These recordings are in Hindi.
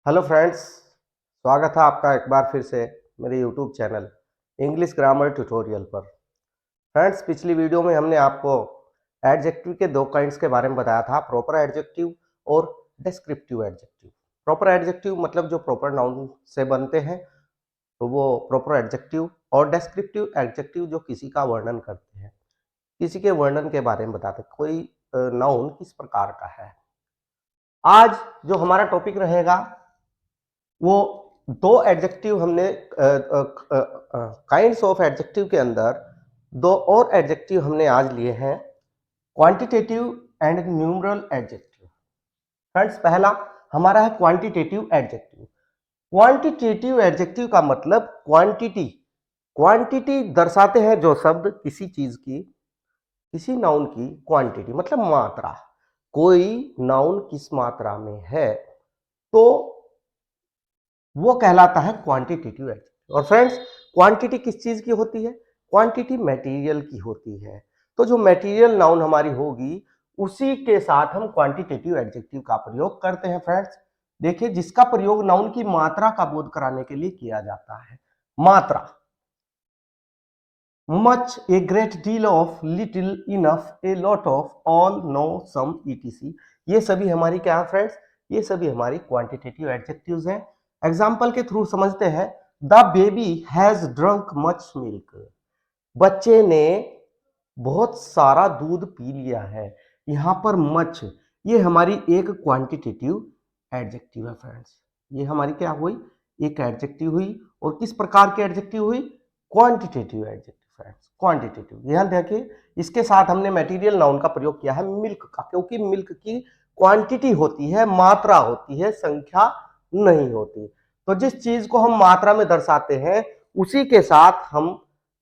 हेलो फ्रेंड्स, स्वागत है आपका एक बार फिर से मेरे YouTube channel English grammar tutorial पर। फ्रेंड्स, पिछली वीडियो में हमने आपको एडजेक्टिव के दो काइंड्स के बारे में बताया था, प्रॉपर एडजेक्टिव और डिस्क्रिप्टिव एडजेक्टिव। प्रॉपर एडजेक्टिव मतलब जो प्रॉपर नाउन से बनते हैं तो वो प्रॉपर एडजेक्टिव, और डिस्क्रिप्टिव एडजेक्टिव जो किसी का वर्णन करते हैं, किसी के वर्णन के बारे में बताते हैं, कोई नाउन किस प्रकार का है। आज जो हमारा टॉपिक रहेगा वो दो एडजेक्टिव हमने काइंड्स ऑफ एडजेक्टिव के अंदर दो और एडजेक्टिव हमने आज लिए हैं, quantitative and numeral adjective. Friends, पहला हमारा है क्वांटिटेटिव एडजेक्टिव। क्वांटिटेटिव एडजेक्टिव का मतलब क्वांटिटी, क्वांटिटी दर्शाते हैं जो शब्द किसी चीज की, किसी नाउन की क्वांटिटी मतलब मात्रा, कोई नाउन किस मात्रा में है तो वो कहलाता है क्वांटिटेटिव एडजेक्टिव। और फ्रेंड्स, क्वांटिटी किस चीज की होती है? क्वांटिटी मटेरियल की होती है। तो जो मटेरियल नाउन हमारी होगी उसी के साथ हम क्वांटिटेटिव एडजेक्टिव का प्रयोग करते हैं। फ्रेंड्स देखिए, जिसका प्रयोग नाउन की मात्रा का बोध कराने के लिए किया जाता है। मात्रा, much, a great deal of, little, enough, a lot of, all, no, some, ETC, ये सभी हमारी क्या है फ्रेंड्स? ये सभी हमारी क्वांटिटेटिव एडजेक्टिव्स हैं। एग्जाम्पल के थ्रू समझते हैं। The baby has drunk much milk, बच्चे ने बहुत सारा दूध पी लिया है। यहां पर मच ये हमारी एक क्वांटिटेटिव एडजेक्टिव है। फ्रेंड्स ये हमारी क्या हुई? एक एडजेक्टिव हुई। और किस प्रकार की एडजेक्टिव हुई? Quantitative adjective. फ्रेंड्स क्वांटिटेटिव, ध्यान देखिए, इसके साथ हमने मटेरियल नाउन का प्रयोग किया है मिल्क का, क्योंकि मिल्क की क्वांटिटी होती है, मात्रा होती है, संख्या नहीं होती। तो जिस चीज को हम मात्रा में दर्शाते हैं उसी के साथ हम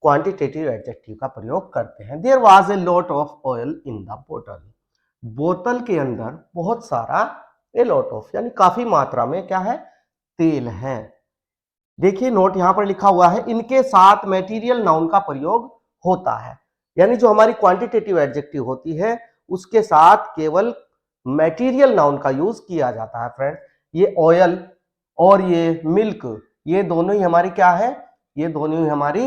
क्वांटिटेटिव एडजेक्टिव का प्रयोग करते हैं। There was a lot of oil in the बोतल, बोतल के अंदर बहुत सारा, ए लॉट ऑफ यानी काफी मात्रा में क्या है? तेल है। देखिए नोट यहां पर लिखा हुआ है, इनके साथ मटेरियल नाउन का प्रयोग होता है। यानी जो हमारी क्वांटिटेटिव एडजेक्टिव होती है उसके साथ केवल मटेरियल नाउन का यूज किया जाता है। फ्रेंड ये ऑयल और ये मिल्क, ये दोनों ही हमारी क्या है? ये दोनों ही हमारी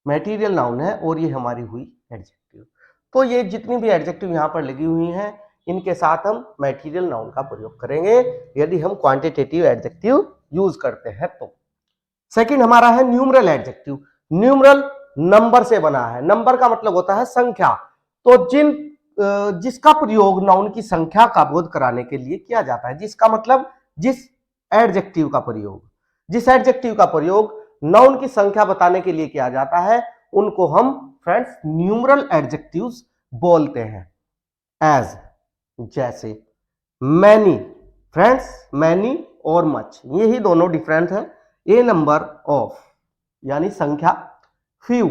मटेरियल नाउन है और ये हमारी हुई एडजेक्टिव। तो ये जितनी भी एडजेक्टिव यहाँ पर लगी हुई हैं इनके साथ हम मटेरियल नाउन का प्रयोग करेंगे यदि हम क्वांटिटेटिव एडजेक्टिव यूज करते हैं तो। सेकंड हमारा है न्यूमरल एडजेक्टिव। न्यूमरल नंबर से बना है। नंबर का मतलब होता है संख्या। तो जिसका प्रयोग नाउन की संख्या का बोध कराने के लिए किया जाता है। जिसका मतलब जिस एडजेक्टिव का प्रयोग, जिस एडजेक्टिव का प्रयोग नाउन की संख्या बताने के लिए किया जाता है उनको हम फ्रेंड्स न्यूमरल एडजेक्टिव्स बोलते हैं। एज, जैसे मैनी। फ्रेंड्स मैनी और मच ये ही दोनों डिफरेंट है। ए नंबर ऑफ यानी संख्या, few,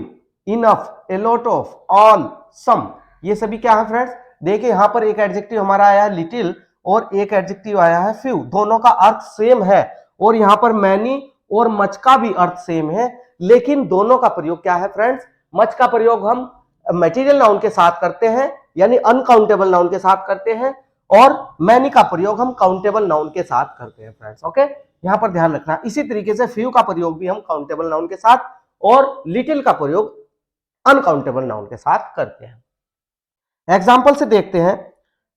enough, a lot of, all, some, ये सभी क्या है फ्रेंड्स? देखिए यहां पर एक एडजेक्टिव हमारा आया है लिटिल और एक एडजेक्टिव आया है फ्यू, दोनों का अर्थ सेम है। और यहां पर मैनी और मच का भी अर्थ सेम है, लेकिन दोनों का प्रयोग क्या है फ्रेंड्स? मच का प्रयोग हम मटेरियल नाउन के साथ करते हैं यानी अनकाउंटेबल नाउन के साथ करते हैं, और मैनी का प्रयोग हम काउंटेबल नाउन के साथ करते हैं। फ्रेंड्स ओके, यहां पर ध्यान रखना। इसी तरीके से फ्यू का प्रयोग भी हम काउंटेबल नाउन के साथ और लिटिल का प्रयोग अनकाउंटेबल नाउन के साथ करते हैं। एग्जाम्पल से देखते हैं।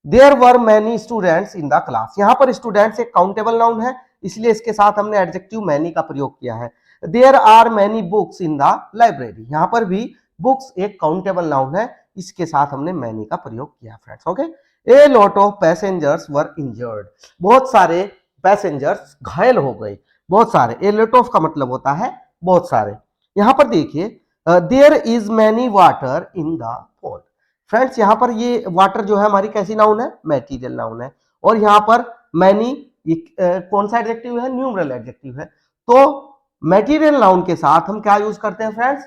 There were many students in the class, यहां पर स्टूडेंट्स एक काउंटेबल नाउन है इसलिए इसके साथ हमने एडजेक्टिव मैनी का प्रयोग किया है। There are many books in the library, यहां पर भी बुक्स एक काउंटेबल नाउन है, इसके साथ हमने मैनी का प्रयोग किया। Friends okay. A lot of passengers were injured, बहुत सारे पैसेंजर्स घायल हो गए। बहुत सारे, ए लॉट ऑफ का मतलब होता है बहुत सारे। यहां पर देखिए there is many water in the pot. Friends यहां पर ये वाटर जो है हमारी कैसी नाउन है? मटेरियल नाउन है। और यहां पर मैनी कौन सा एडजेक्टिव है? न्यूमरल एडजेक्टिव है। तो मटेरियल नाउन के साथ हम क्या यूज करते हैं फ्रेंड्स?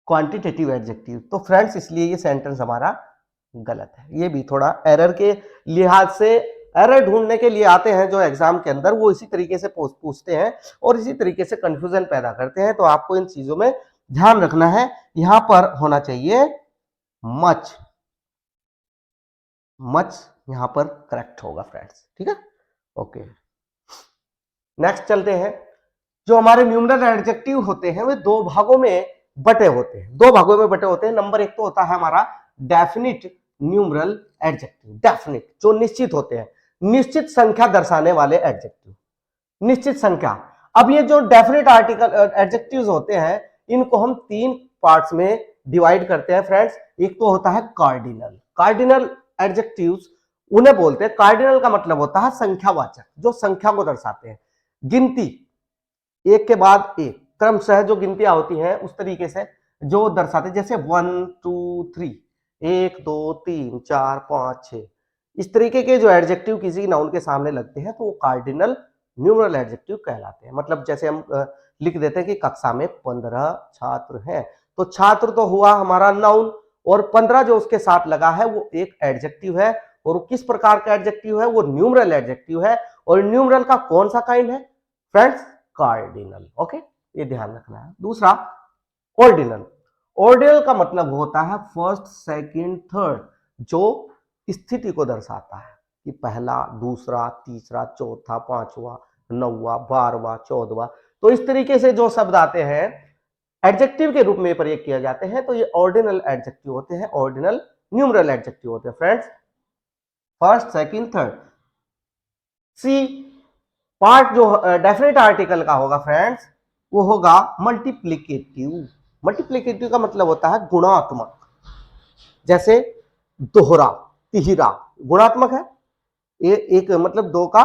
Quantitative adjective. तो फ्रेंड्स इसलिए ये सेंटेंस हमारा गलत है। ये भी थोड़ा एरर के लिहाज से, एरर ढूंढने के लिए आते हैं जो एग्जाम के अंदर, वो इसी तरीके से पूछते हैं और इसी तरीके से कंफ्यूजन पैदा करते हैं। तो आपको इन चीजों में ध्यान रखना है। यहां पर होना चाहिए मच, मच यहां पर करेक्ट होगा फ्रेंड्स, ठीक है ओके। नेक्स्ट चलते हैं। जो हमारे न्यूमरल एडजेक्टिव होते हैं वे दो भागों में बटे होते हैं, दो भागों में बटे होते हैं। नंबर एक तो होता है हमारा डेफिनिट न्यूमरल एडजेक्टिव, डेफिनिट जो निश्चित होते हैं, निश्चित संख्या दर्शाने वाले एडजेक्टिव, निश्चित संख्या। अब ये जो डेफिनेट आर्टिकल एडजेक्टिव्स होते हैं इनको हम तीन पार्ट्स में डिवाइड करते हैं फ्रेंड्स। एक तो होता है कार्डिनल, कार्डिनल एडजेक्टिव्स उन्हें बोलते हैं, कार्डिनल का मतलब होता है संख्यावाचक, जो संख्या को दर्शाते हैं, गिनती एक के बाद एक क्रमशः जो गिनतियां होती हैं उस तरीके से जो दर्शाते हैं, जैसे 1 2 3, 1 2 3 4 5 6, इस तरीके के जो एडजेक्टिव किसी नाउन के सामने लगते हैं तो वो कार्डिनल न्यूमरल एडजेक्टिव कहलाते हैं। मतलब जैसे हम लिख देते हैं कि कक्षा में 15 छात्र हैं, तो छात्र तो हुआ हमारा नाउन और 15 जो उसके साथ लगा है वो एक एडजेक्टिव है। और किस प्रकार का एडजेक्टिव है? वो न्यूमरल एडजेक्टिव है। और न्यूमरल का कौन सा काइंड है फ्रेंड्स? कार्डिनल। ओके, ये ध्यान रखना है। दूसरा ऑर्डिनल, ऑर्डिनल का मतलब होता है फर्स्ट सेकंड थर्ड, जो स्थिति को दर्शाता है कि पहला दूसरा तीसरा चौथा पांचवा नौवा 12वां 14वां, तो इस तरीके से जो शब्द आते हैं एडजेक्टिव के रूप में प्रयोग किए जाते हैं तो ये ऑर्डिनल एडजेक्टिव होते हैं, ऑर्डिनल न्यूमरल एडजेक्टिव होते हैं friends, first second third. C part जो डेफिनेट आर्टिकल का होगा फ्रेंड्स वो होगा मल्टीप्लिकेटिव। मल्टीप्लिकेटिव का मतलब होता है गुणात्मक, जैसे दोहरा तिहरा गुणात्मक है, ये एक मतलब दो का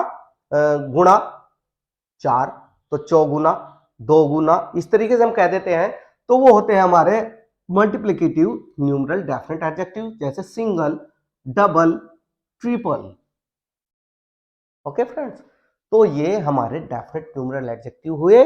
गुणा 4 तो चौगुना 2 गुना, इस तरीके से हम कह देते हैं तो वो होते हैं हमारे मल्टीप्लिकेटिव न्यूमरल डेफिनेट एडजेक्टिव, जैसे single double triple. Okay friends, तो ये हमारे डेफिनेट न्यूमरल एडजेक्टिव हुए।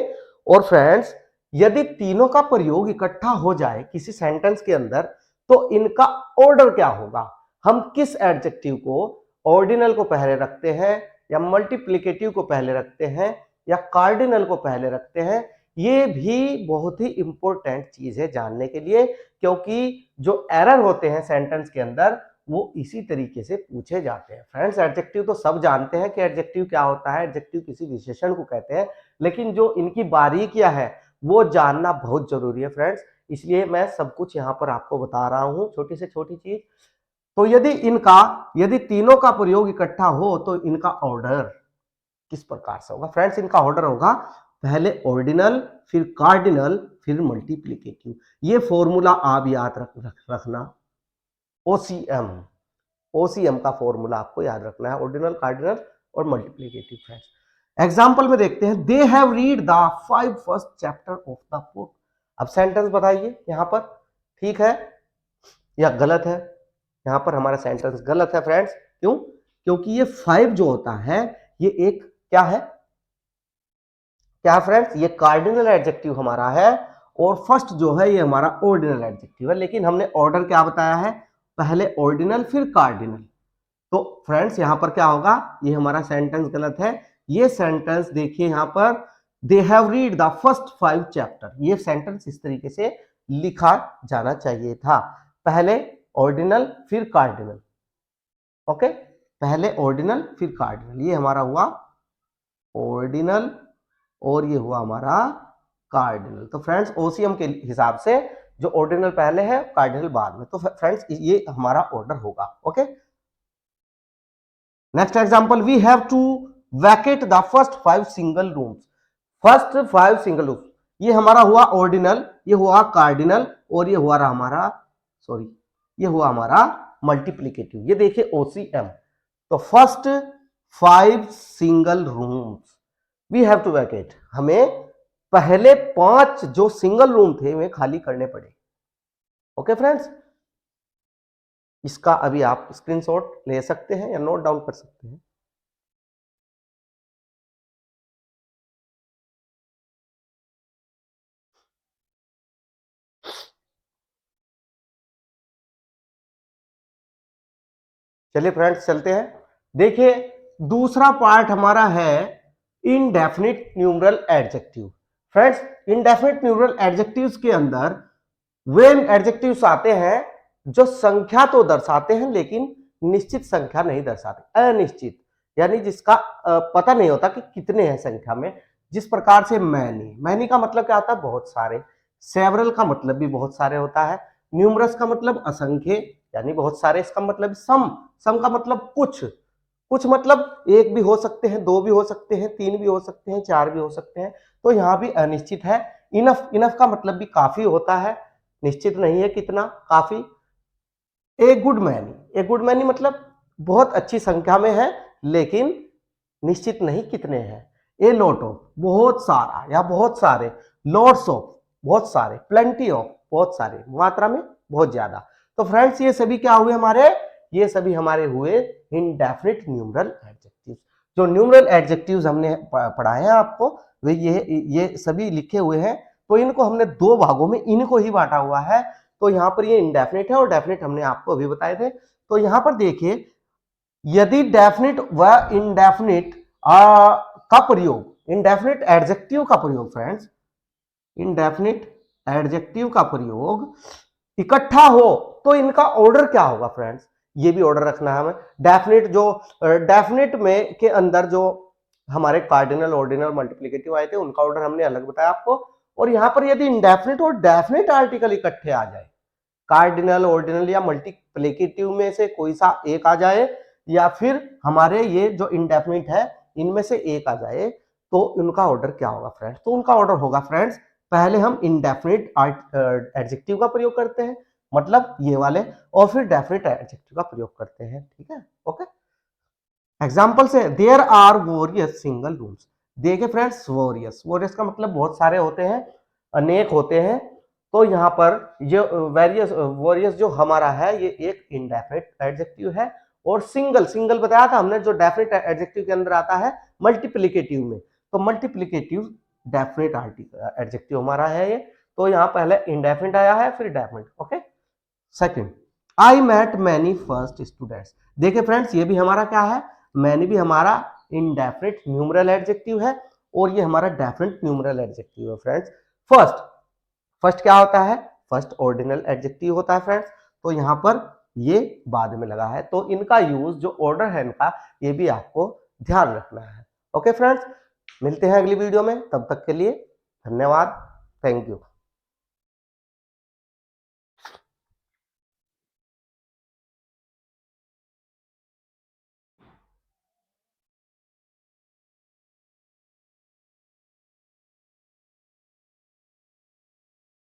और फ्रेंड्स यदि तीनों का प्रयोग इकट्ठा हो जाए किसी सेंटेंस के अंदर तो इनका ऑर्डर क्या होगा? हम किस एडजेक्टिव को ऑर्डिनल को पहले रखते हैं या मल्टीप्लिकेटिव को पहले रखते हैं या कार्डिनल को पहले रखते हैं, ये भी बहुत ही इंपॉर्टेंट चीज है जानने के लिए, क्योंकि जो एरर होते हैं सेंटेंस के अंदर वो इसी तरीके से पूछे जाते हैं। फ्रेंड्स एडजेक्टिव तो सब जानते हैं कि एडजेक्टिव क्या होता है, एडजेक्टिव किसी विशेषण को कहते हैं, लेकिन जो इनकी बारीकियां है वो जानना बहुत जरूरी है फ्रेंड्स, इसलिए मैं सब कुछ यहाँ पर आपको बता रहा हूँ, छोटी से छोटी चीज। तो यदि तीनों का प्रयोग इकट्ठा हो तो इनका ऑर्डर किस प्रकार से होगा फ्रेंड्स? इनका ऑर्डर होगा पहले ऑर्डिनल फिर कार्डिनल फिर मल्टीप्लिकेटिव। ये फॉर्मूला आप याद रखना, ओसीएम, ओसीएम का फॉर्मूला आपको याद रखना है, ऑर्डिनल कार्डिनल और मल्टीप्लिकेटिव फ्रेंड्स। एग्जांपल में देखते हैं, they have read the 5 first chapter of the book. अब सेंटेंस बताइए यहां पर ठीक है या गलत है? यहां पर हमारा सेंटेंस गलत है फ्रेंड्स, क्यों? क्योंकि ये 5 जो होता है ये एक क्या है, क्या फ्रेंड्स? ये कार्डिनल एडजेक्टिव हमारा है और फर्स्ट जो है ये हमारा ऑर्डिनल एडजेक्टिव है, लेकिन हमने ऑर्डर क्या बताया है? पहले ऑर्डिनल फिर कार्डिनल। तो फ्रेंड्स यहां पर क्या होगा? ये हमारा सेंटेंस गलत है। ये सेंटेंस देखिए यहां पर, they have read the first 5 chapter, ये सेंटेंस इस तरीके से लिखा जाना चाहिए था, पहले ऑर्डिनल फिर कार्डिनल। ओके, पहले ऑर्डिनल फिर कार्डिनल, ये हमारा हुआ ऑर्डिनल और ये हुआ हमारा कार्डिनल। तो फ्रेंड्स ओसीएम के हिसाब से जो ऑर्डिनल पहले है कार्डिनल बाद में, तो फ्रेंड्स ये हमारा ऑर्डर होगा। Okay, next example, we have to vacate the first 5 single rooms. First 5 single rooms, ये हमारा हुआ ऑर्डिनल, ये हुआ कार्डिनल और ये हुआ हमारा ये हुआ हमारा मल्टीप्लिकेटिव। ये देखिए ओसीएम, तो first 5 single rooms we have to vacate, हमें पहले 5 जो सिंगल रूम थे वे खाली करने पड़े। ओके फ्रेंड्स, इसका अभी आप स्क्रीनशॉट ले सकते हैं या नोट डाउन कर सकते हैं। चलिए फ्रेंड्स चलते हैं, देखिए दूसरा पार्ट हमारा है indefinite numeral adjective. Friends indefinite numeral adjectives के अंदर वे एडजेक्टिव्स आते हैं जो संख्या तो दर्शाते हैं लेकिन निश्चित संख्या नहीं दर्शाते, अनिश्चित। यानी जिसका पता नहीं होता कि कितने हैं संख्या में। जिस प्रकार से मैनी, मैनी का मतलब क्या होता है, बहुत सारे। सेवरल का मतलब भी बहुत सारे होता है। न्यूमरस का मतलब असंख्य यानी बहुत सारे। इसका मतलब सम, सम का मतलब कुछ, कुछ मतलब एक भी हो सकते हैं, दो भी हो सकते हैं, तीन भी हो सकते हैं, चार भी हो सकते हैं। तो यहाँ भी अनिश्चित है। इनफ, इनफ का मतलब भी काफी होता है, निश्चित नहीं है कितना, काफी। A good many, a good many मतलब बहुत अच्छी संख्या में है लेकिन निश्चित नहीं कितने हैं। ए लॉट ऑफ, बहुत सारा या बहुत सारे। लॉट्स ऑफ, बहुत सारे। प्लेंटी ऑफ, बहुत सारे, मात्रा में, बहुत ज्यादा। तो फ्रेंड्स ये सभी क्या हुए हमारे, ये सभी हमारे हुए इंडेफिनिट न्यूमरल एडजेक्टिव्स। जो न्यूमरल एडजेक्टिव्स हमने पढ़ाए हैं आपको, वे ये सभी लिखे हुए हैं। तो इनको हमने दो भागों में इनको ही बांटा हुआ है। तो यहाँ पर ये इंडेफिनिट है और डेफिनिट हमने आपको अभी बताए थे। तो यहाँ पर देखिए, यदि डेफिनिट व इंडेफिनिट का प्रयोग, इंडेफिनिट एडजेक्टिव का प्रयोग फ्रेंड्स, इंडेफिनिट एडजेक्टिव का प्रयोग इकट्ठा हो तो इनका ऑर्डर क्या होगा फ्रेंड्स, ये भी ऑर्डर रखना है हमें। डेफिनिट जो डेफिनिट में के अंदर जो हमारे कार्डिनल, ऑर्डिनल, मल्टीप्लिकेटिव आए थे उनका ऑर्डर हमने अलग बताया आपको। और यहां पर यदि इंडेफिनिट और डेफिनिट आर्टिकल इकट्ठे आ जाए, कार्डिनल, ऑर्डिनल या मल्टीप्लिकेटिव में से कोई सा एक आ जाए या फिर हमारे ये जो इंडेफिनिट है इनमें से एक आ जाए, तो उनका ऑर्डर क्या होगा फ्रेंड्स। तो उनका ऑर्डर होगा फ्रेंड्स, पहले हम इंडेफिनिट एडजेक्टिव का प्रयोग करते हैं, मतलब ये वाले, और फिर डेफिनिट एडजेक्टिव का प्रयोग करते हैं। ठीक है, ओके। एग्जाम्पल से, there are various single rooms. देखिए फ्रेंड्स, वोरियस, वोरियस का मतलब बहुत सारे होते हैं, अनेक होते हैं। तो यहाँ पर ये वेरियस, वोरियस जो हमारा है ये एक इंडेफिनिट एडजेक्टिव है। और सिंगल, सिंगल बताया था हमने, जो डेफिनिट एडजेक्टिव के अंदर आता है मल्टीप्लिकेटिव में। तो मल्टीप्लिकेटिव डेफिनिट एडजेक्टिव हमारा है ये। तो यहाँ पहले इंडेफिनिट आया है फिर definite. Okay. Second, I met many first students. देखिए फ्रेंड्स, ये भी हमारा क्या है, मैनी भी हमारा इंडेफिनिट न्यूमरल एडजेक्टिव है और ये हमारा डेफिनिट न्यूमरल एडजेक्टिव है फ्रेंड्स। फर्स्ट, फर्स्ट क्या होता है, फर्स्ट ऑर्डिनल एडजेक्टिव होता है फ्रेंड्स। तो यहां पर ये बाद में लगा है, तो इनका यूज, जो ऑर्डर है इनका, ये भी आपको ध्यान रखना है। ओके फ्रेंड्स, मिलते हैं अगली वीडियो में, तब तक के लिए धन्यवाद, थैंक यू।